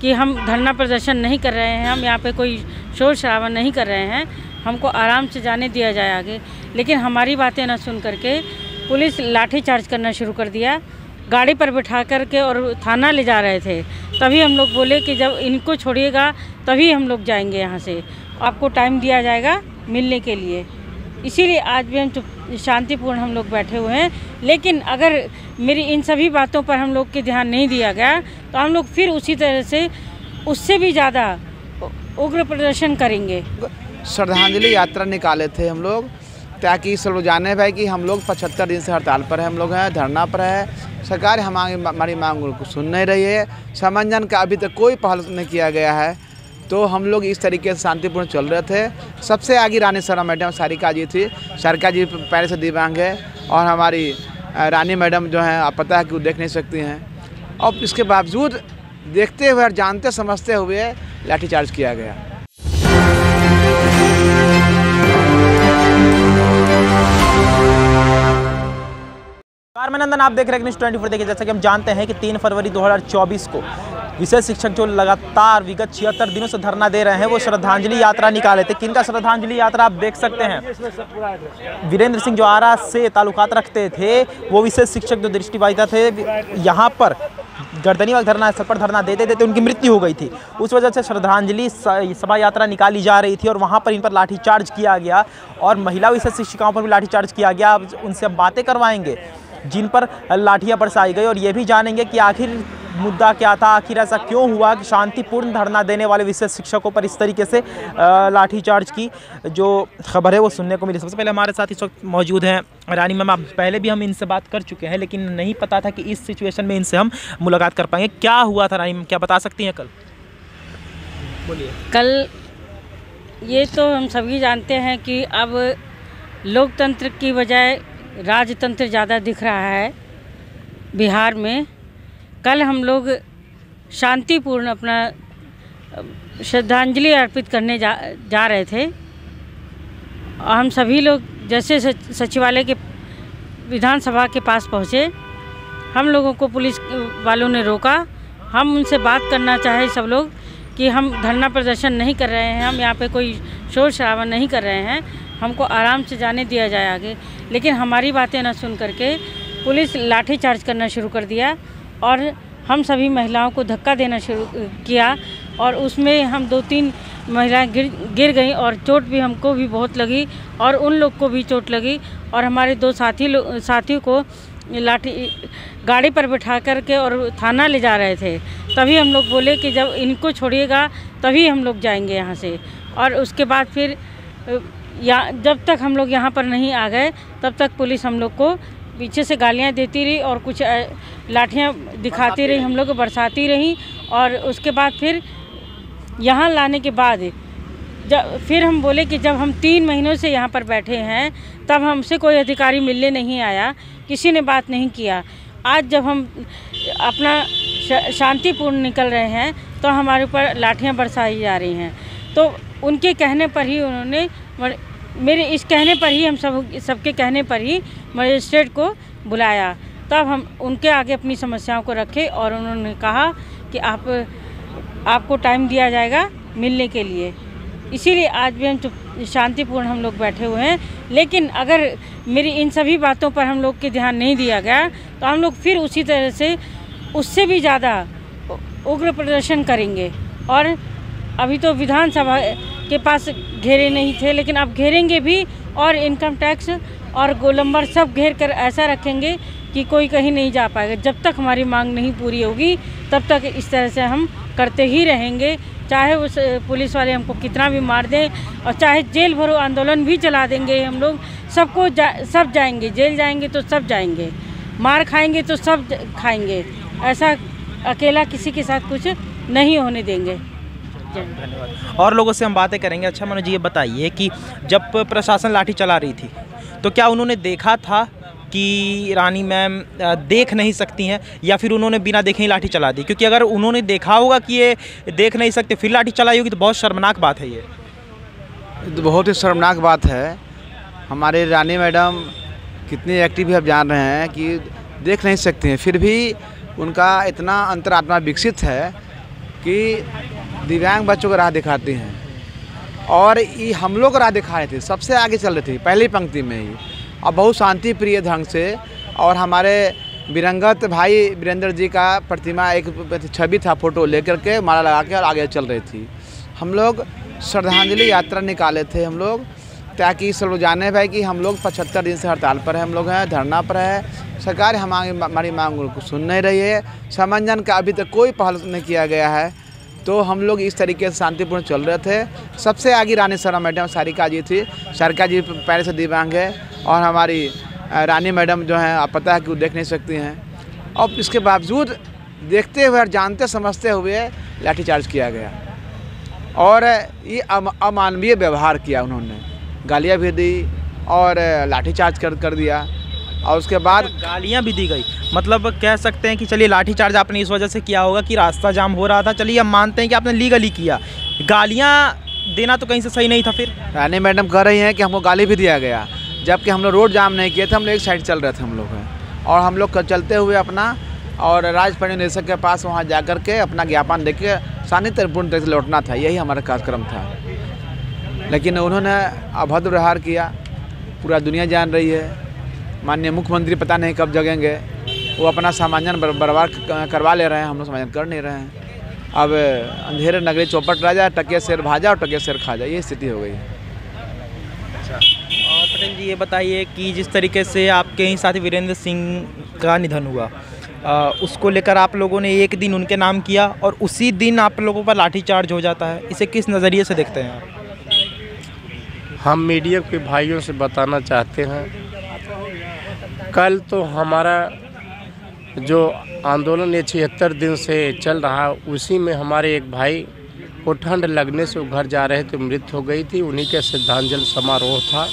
कि हम धरना प्रदर्शन नहीं कर रहे हैं, हम यहाँ पे कोई शोर शराबा नहीं कर रहे हैं, हमको आराम से जाने दिया जाए आगे। लेकिन हमारी बातें न सुन करके पुलिस लाठीचार्ज करना शुरू कर दिया, गाड़ी पर बिठा करके और थाना ले जा रहे थे। तभी हम लोग बोले कि जब इनको छोड़िएगा तभी हम लोग जाएंगे यहाँ से, आपको टाइम दिया जाएगा मिलने के लिए। इसीलिए आज भी हम शांतिपूर्ण हम लोग बैठे हुए हैं। लेकिन अगर मेरी इन सभी बातों पर हम लोग के ध्यान नहीं दिया गया तो हम लोग फिर उसी तरह से उससे भी ज़्यादा उग्र प्रदर्शन करेंगे। श्रद्धांजलि यात्रा निकाले थे हम लोग, ताकि सब लोग जाने पाए कि हम लोग 75 दिन से हड़ताल पर है, हम लोग हैं, धरना पर है। सरकार हमारी मांगों को सुन नहीं रही है, समन्वय का अभी तक कोई पहल नहीं किया गया है। तो हम लोग इस तरीके से शांतिपूर्ण चल रहे थे। सबसे आगे रानी शर्मा मैडम सारिका जी थी। सारिका जी पहले से दिव्यांग है और हमारी रानी मैडम जो हैं, आप पता है कि वो देख नहीं सकती हैं, और इसके बावजूद देखते हुए और जानते समझते हुए लाठीचार्ज किया गया। मैं नंदन, आप देख रहे हैं न्यूज़ 24। देखिए, जैसा कि हम जानते हैं कि 3 फरवरी 2024 को विशेष शिक्षक जो लगातार विगत 76 दिनों से धरना दे रहे हैं, वो श्रद्धांजलि यात्रा निकाले थे। किनका श्रद्धांजलि यात्रा आप देख सकते हैं, वीरेंद्र सिंह जो आरा से ताल्लुकात रखते थे, वो विशेष शिक्षक जो दृष्टिबाधित थे, यहाँ पर गर्दनीबाग धरना स्थल पर धरना देते थे, उनकी मृत्यु हो गई थी। उस वजह से श्रद्धांजलि सभा यात्रा निकाली जा रही थी और वहाँ पर इन पर लाठीचार्ज किया गया और महिला विशेष शिक्षिकाओं पर भी लाठीचार्ज किया गया। अब उनसे बातें करवाएंगे जिन पर लाठियां बरसाई गई और ये भी जानेंगे कि आखिर मुद्दा क्या था, आखिर ऐसा क्यों हुआ कि शांतिपूर्ण धरना देने वाले विशेष शिक्षकों पर इस तरीके से लाठीचार्ज की जो खबर है वो सुनने को मिली। सबसे पहले हमारे साथ इस वक्त मौजूद हैं रानी मैम। आप पहले भी हम इनसे बात कर चुके हैं, लेकिन नहीं पता था कि इस सिचुएशन में इनसे हम मुलाकात कर पाएंगे। क्या हुआ था रानी मैम, क्या बता सकती हैं? कल बोलिए। कल ये तो हम सभी जानते हैं कि अब लोकतंत्र की बजाय राजतंत्र ज़्यादा दिख रहा है बिहार में। कल हम लोग शांतिपूर्ण अपना श्रद्धांजलि अर्पित करने जा रहे थे और हम सभी लोग जैसे सचिवालय के विधानसभा के पास पहुँचे, हम लोगों को पुलिस वालों ने रोका। हम उनसे बात करना चाहे सब लोग कि हम धरना प्रदर्शन नहीं कर रहे हैं, हम यहाँ पे कोई शोर शराबा नहीं कर रहे हैं, हमको आराम से जाने दिया जाए आगे। लेकिन हमारी बातें न सुन करके पुलिस लाठीचार्ज करना शुरू कर दिया और हम सभी महिलाओं को धक्का देना शुरू किया और उसमें हम 2-3 महिलाएं गिर गईं और चोट भी हमको भी बहुत लगी और उन लोग को भी चोट लगी और हमारे 2 साथियों को गाड़ी पर बिठा करके और थाना ले जा रहे थे। तभी हम लोग बोले कि जब इनको छोड़िएगा तभी हम लोग जाएंगे यहाँ से। और उसके बाद फिर जब तक हम लोग यहाँ पर नहीं आ गए तब तक पुलिस हम लोग को पीछे से गालियाँ देती रही और कुछ लाठियाँ दिखाती रही, हम लोग को बरसाती रही। और उसके बाद फिर यहाँ लाने के बाद फिर हम बोले कि जब हम 3 महीनों से यहाँ पर बैठे हैं तब हमसे कोई अधिकारी मिलने नहीं आया, किसी ने बात नहीं किया। आज जब हम अपना शांतिपूर्ण निकल रहे हैं तो हमारे ऊपर लाठियाँ बरसाई जा रही हैं। तो उनके कहने पर ही उन्होंने, मेरे इस कहने पर ही, हम सबके कहने पर ही मजिस्ट्रेट को बुलाया। तब हम उनके आगे अपनी समस्याओं को रखे और उन्होंने कहा कि आपको टाइम दिया जाएगा मिलने के लिए। इसीलिए आज भी हम शांतिपूर्ण हम लोग बैठे हुए हैं। लेकिन अगर मेरी इन सभी बातों पर हम लोग के ध्यान नहीं दिया गया तो हम लोग फिर उसी तरह से उससे भी ज़्यादा उग्र प्रदर्शन करेंगे। और अभी तो विधानसभा के पास घेरे नहीं थे, लेकिन अब घेरेंगे भी और इनकम टैक्स और गोलंबर सब घेर कर ऐसा रखेंगे कि कोई कहीं नहीं जा पाएगा। जब तक हमारी मांग नहीं पूरी होगी तब तक इस तरह से हम करते ही रहेंगे, चाहे उस पुलिस वाले हमको कितना भी मार दें और चाहे जेल भरो आंदोलन भी चला देंगे। हम लोग सब जाएंगे, जेल जाएंगे तो सब जाएंगे, मार खाएंगे तो सब खाएंगे। ऐसा अकेला किसी के साथ कुछ नहीं होने देंगे। धन्यवाद। और लोगों से हम बातें करेंगे। अच्छा मनोज जी, ये बताइए कि जब प्रशासन लाठी चला रही थी तो क्या उन्होंने देखा था कि रानी मैम देख नहीं सकती हैं, या फिर उन्होंने बिना देखे ही लाठी चला दी? क्योंकि अगर उन्होंने देखा होगा कि ये देख नहीं सकते फिर लाठी चलाई होगी तो बहुत शर्मनाक बात है। ये तो बहुत ही शर्मनाक बात है। हमारे रानी मैडम कितनी एक्टिव है, आप जान रहे हैं कि देख नहीं सकती हैं, फिर भी उनका इतना अंतरात्मा विकसित है कि दिव्यांग बच्चों को राह दिखाती हैं, और ये हम लोग राह दिखा रहे थे, सबसे आगे चल रही थी पहली पंक्ति में ही, और बहुत शांति प्रिय ढंग से। और हमारे दिवंगत भाई वीरेंद्र जी का प्रतिमा एक छवि था, फोटो लेकर के माला लगा के और आगे चल रही थी। हम लोग श्रद्धांजलि यात्रा निकाले थे हम लोग, ताकि सब लोग जाने भाई कि हम लोग 75 दिन से हड़ताल पर है, हम लोग हैं, धरना पर है। सरकार हमारी मांग को सुन नहीं रही है। समन्वयन का अभी तक कोई पहल नहीं किया गया है, तो हम लोग इस तरीके से शांतिपूर्ण चल रहे थे। सबसे आगे रानी शर्मा मैडम सारिका जी थी। सारिका जी पहले से दिव्यांग है, और हमारी रानी मैडम जो हैं, आप पता है कि वो देख नहीं सकती हैं, और इसके बावजूद देखते हुए और जानते समझते हुए लाठीचार्ज किया गया, और ये अमानवीय व्यवहार किया। उन्होंने गालियाँ भी दी और लाठीचार्ज कर दिया, और उसके बाद गालियाँ भी दी गई। मतलब कह सकते हैं कि चलिए लाठीचार्ज आपने इस वजह से किया होगा कि रास्ता जाम हो रहा था, चलिए हम मानते हैं कि आपने लीगली किया, गालियाँ देना तो कहीं से सही नहीं था। फिर रानी मैडम कह रही हैं कि हमको गाली भी दिया गया, जबकि हम लोग रोड जाम नहीं किए थे, हम लोग एक साइड चल रहे थे हम लोग हैं, और हम लोग चलते हुए अपना और राज्य परिवहन निदेशक के पास वहाँ जा कर के अपना ज्ञापन दे के शांतिपूर्ण तरीके से लौटना था, यही हमारा कार्यक्रम था। लेकिन उन्होंने अभद्र व्यवहार किया, पूरा दुनिया जान रही है। माननीय मुख्यमंत्री पता नहीं कब जगेंगे, वो अपना सामान्य बर्बाद करवा ले रहे हैं, हम लोग सामान्य कर नहीं रहे हैं। अब अंधेरे नगरी चौपट राजा, टके शेर भाजा और टके शेर खाजा, ये स्थिति हो गई है। अच्छा, और पटेल जी ये बताइए कि जिस तरीके से आपके ही साथी वीरेंद्र सिंह का निधन हुआ, उसको लेकर आप लोगों ने एक दिन उनके नाम किया और उसी दिन आप लोगों पर लाठीचार्ज हो जाता है, इसे किस नज़रिए से देखते हैं आप? हम मीडिया के भाइयों से बताना चाहते हैं, कल तो हमारा जो आंदोलन ये 76 दिन से चल रहा, उसी में हमारे एक भाई को ठंड लगने से वो घर जा रहे थे, मृत्यु हो गई थी। उन्हीं के श्रद्धांजलि समारोह था,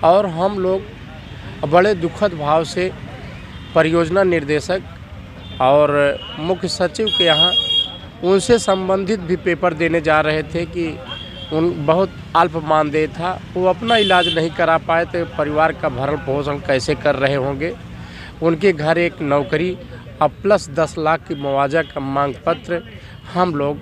और हम लोग बड़े दुखद भाव से परियोजना निर्देशक और मुख्य सचिव के यहाँ उनसे संबंधित भी पेपर देने जा रहे थे कि उन बहुत अल्प मानदेय था, वो अपना इलाज नहीं करा पाए थे, परिवार का भरण पोषण कैसे कर रहे होंगे। उनके घर एक नौकरी और प्लस 10 लाख की मुआवजा का मांग पत्र हम लोग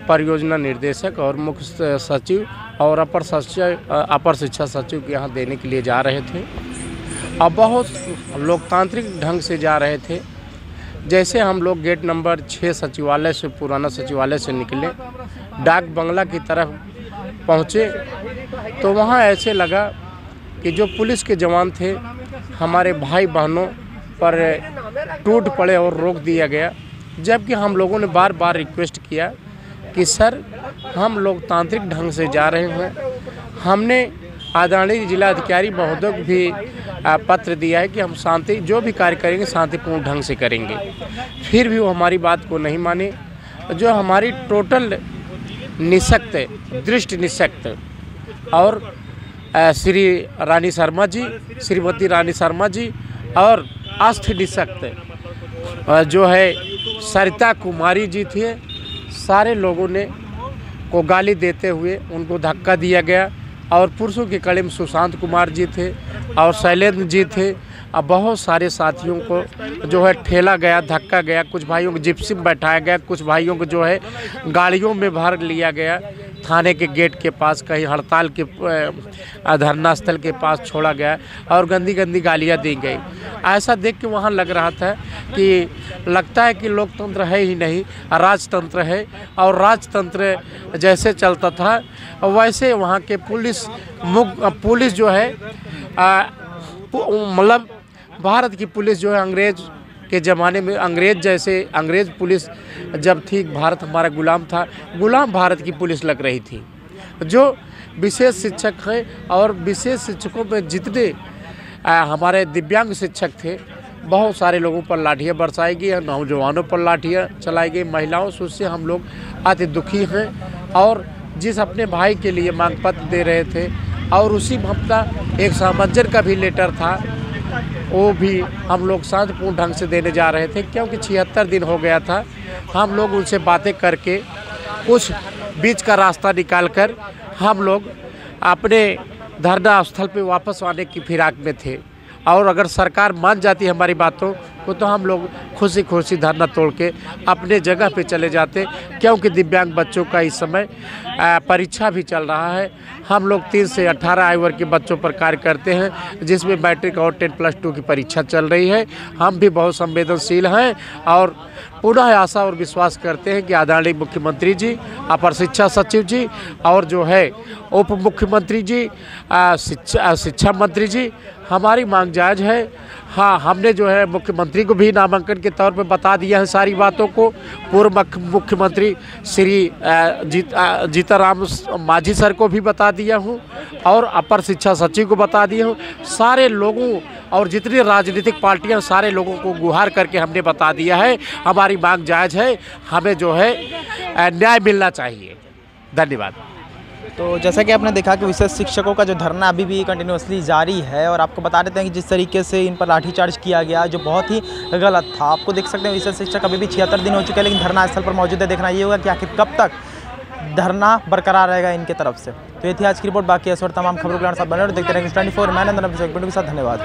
परियोजना निर्देशक और मुख्य सचिव और अपर शिक्षा सचिव के यहाँ देने के लिए जा रहे थे, और बहुत लोकतांत्रिक ढंग से जा रहे थे। जैसे हम लोग गेट नंबर 6 सचिवालय से, पुराना सचिवालय से निकले, डाक बंगला की तरफ पहुँचे, तो वहाँ ऐसे लगा कि जो पुलिस के जवान थे हमारे भाई बहनों पर टूट पड़े और रोक दिया गया। जबकि हम लोगों ने बार बार रिक्वेस्ट किया कि सर हम लोकतांत्रिक ढंग से जा रहे हैं। हमने आदरणीय जिलाधिकारी महोदय को भी पत्र दिया है कि हम शांति जो भी कार्य करेंगे शांतिपूर्ण ढंग से करेंगे, फिर भी वो हमारी बात को नहीं माने। जो हमारी टोटल निःशक्त, दृष्टि निःशक्त और श्रीमती रानी शर्मा जी और अस्थि निःशक्त जो है सरिता कुमारी जी थे, सारे लोगों ने को गाली देते हुए उनको धक्का दिया गया। और पुरुषों के कड़े में सुशांत कुमार जी थे और शैलेंद्र जी थे, और बहुत सारे साथियों को जो है ठेला गया, धक्का गया, कुछ भाइयों को जिप्सी में बैठाया गया, कुछ भाइयों को जो है गाड़ियों में भर लिया गया, थाने के गेट के पास, कहीं हड़ताल के धरना स्थल के पास छोड़ा गया, और गंदी गंदी गालियां दी गई। ऐसा देख के वहाँ लग रहा था कि लगता है कि लोकतंत्र है ही नहीं, राजतंत्र है, और राजतंत्र जैसे चलता था वैसे वहाँ के पुलिस जो है मतलब भारत की पुलिस जो है अंग्रेज के ज़माने में अंग्रेज पुलिस जब थी, भारत हमारा गुलाम था, गुलाम भारत की पुलिस लग रही थी। जो विशेष शिक्षक हैं और विशेष शिक्षकों में जितने हमारे दिव्यांग शिक्षक थे, बहुत सारे लोगों पर लाठियाँ बरसाई गई, नौजवानों पर लाठियाँ चलाई गई, महिलाओं से, उससे हम लोग अति दुखी हैं। और जिस अपने भाई के लिए मांग पत्र दे रहे थे, और उसी हफ्ता एक सामंजस्य का भी लेटर था, वो भी हम लोग शांतिपूर्ण ढंग से देने जा रहे थे, क्योंकि 76 दिन हो गया था। हम लोग उनसे बातें करके कुछ बीच का रास्ता निकालकर हम लोग अपने धरना स्थल पे वापस आने की फिराक में थे, और अगर सरकार मान जाती हमारी बातों को तो हम लोग खुशी खुशी धरना तोड़ के अपने जगह पे चले जाते, क्योंकि दिव्यांग बच्चों का इस समय परीक्षा भी चल रहा है। हम लोग 3 से 18 आयु वर्ग के बच्चों पर कार्य करते हैं, जिसमें मैट्रिक और 10+2 की परीक्षा चल रही है। हम भी बहुत संवेदनशील हैं और पुनः आशा और विश्वास करते हैं कि आदरणीय मुख्यमंत्री जी, अपर शिक्षा सचिव जी और जो है उप मुख्यमंत्री जी, शिक्षा मंत्री जी, हमारी मांग जायज़ है। हाँ, हमने जो है मुख्यमंत्री को भी नामांकन के तौर पे बता दिया है सारी बातों को। पूर्व मुख्यमंत्री श्री जीतनराम मांझी सर को भी बता दिया हूँ और अपर शिक्षा सचिव को बता दिया हूँ। सारे लोगों और जितनी राजनीतिक पार्टियां, सारे लोगों को गुहार करके हमने बता दिया है। हमारी मांग जायज़ है, हमें जो है न्याय मिलना चाहिए। धन्यवाद। तो जैसा कि आपने देखा कि विशेष शिक्षकों का जो धरना अभी भी कंटिन्यूसली जारी है, और आपको बता देते हैं कि जिस तरीके से इन पर लाठीचार्ज किया गया जो बहुत ही गलत था। आपको देख सकते हैं विशेष शिक्षक अभी भी 76 दिन हो चुके हैं, लेकिन धरना स्थल पर मौजूद है। देखना ये होगा कि आखिर कब तक धरना बरकरार रहेगा इनके तरफ से। तो ये थी आज की रिपोर्ट। बाकी ऐसे और तमाम खबरों के साथ बने और देखते रहेंगे 24। मैं नंदन के साथ धन्यवाद।